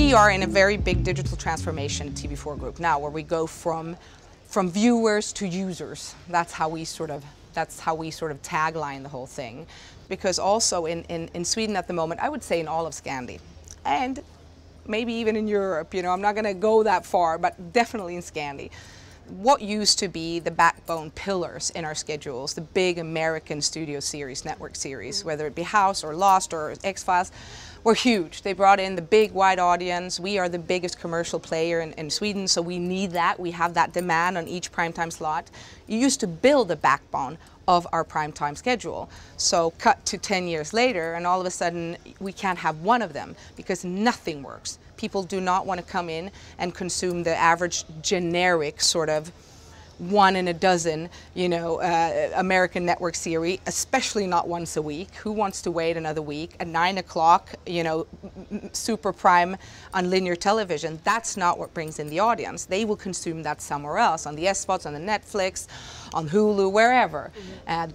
we are in a very big digital transformation at TV4 Group now, where we go from viewers to users. That's how we sort of tagline the whole thing. Because also in Sweden at the moment, I would say in all of Scandi, and maybe even in Europe, you know, I'm not going to go that far, but definitely in Scandi, what used to be the backbone pillars in our schedules, the big American studio series, network series, whether it be House or Lost or X-Files, were huge. They brought in the big wide audience. We are the biggest commercial player in Sweden, so we need that. We have that demand on each primetime slot. You used to build the backbone of our primetime schedule. So cut to 10 years later, and all of a sudden we can't have one of them because nothing works. People do not want to come in and consume the average generic sort of one in a dozen, you know, American network series, especially not once a week. Who wants to wait another week at 9 o'clock, you know, super prime on linear television? That's not what brings in the audience. They will consume that somewhere else, on the SVODs, on the Netflix, on Hulu, wherever.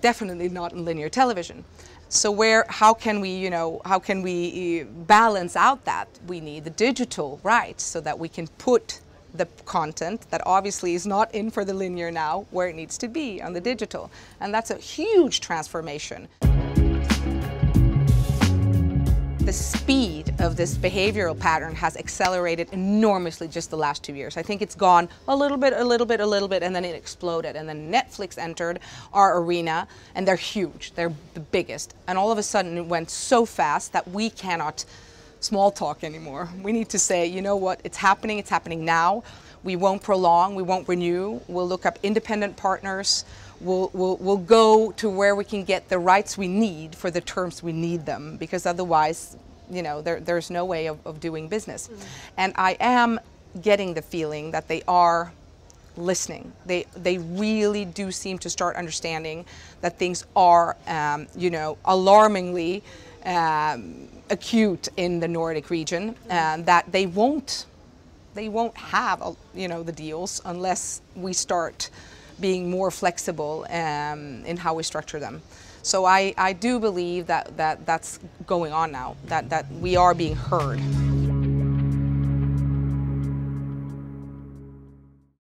Definitely not on linear television. So how can we, you know, how can we balance out that? We need the digital rights so that we can put the content that obviously is not in for the linear now where it needs to be on the digital. And that's a huge transformation. The speed of this behavioral pattern has accelerated enormously just the last 2 years. I think it's gone a little bit, and then it exploded. And then Netflix entered our arena, and they're huge. They're the biggest. And all of a sudden it went so fast that we cannot small talk anymore. We need to say, you know what, it's happening now. We won't prolong, we won't renew. We'll look up independent partners. We'll go to where we can get the rights we need for the terms we need them, because otherwise, you know, there's no way of doing business. And I am getting the feeling that they are listening. They really do seem to start understanding that things are, you know, alarmingly acute in the Nordic region, and that they won't have, you know, the deals unless we start being more flexible in how we structure them. So I do believe that that's going on now, that we are being heard.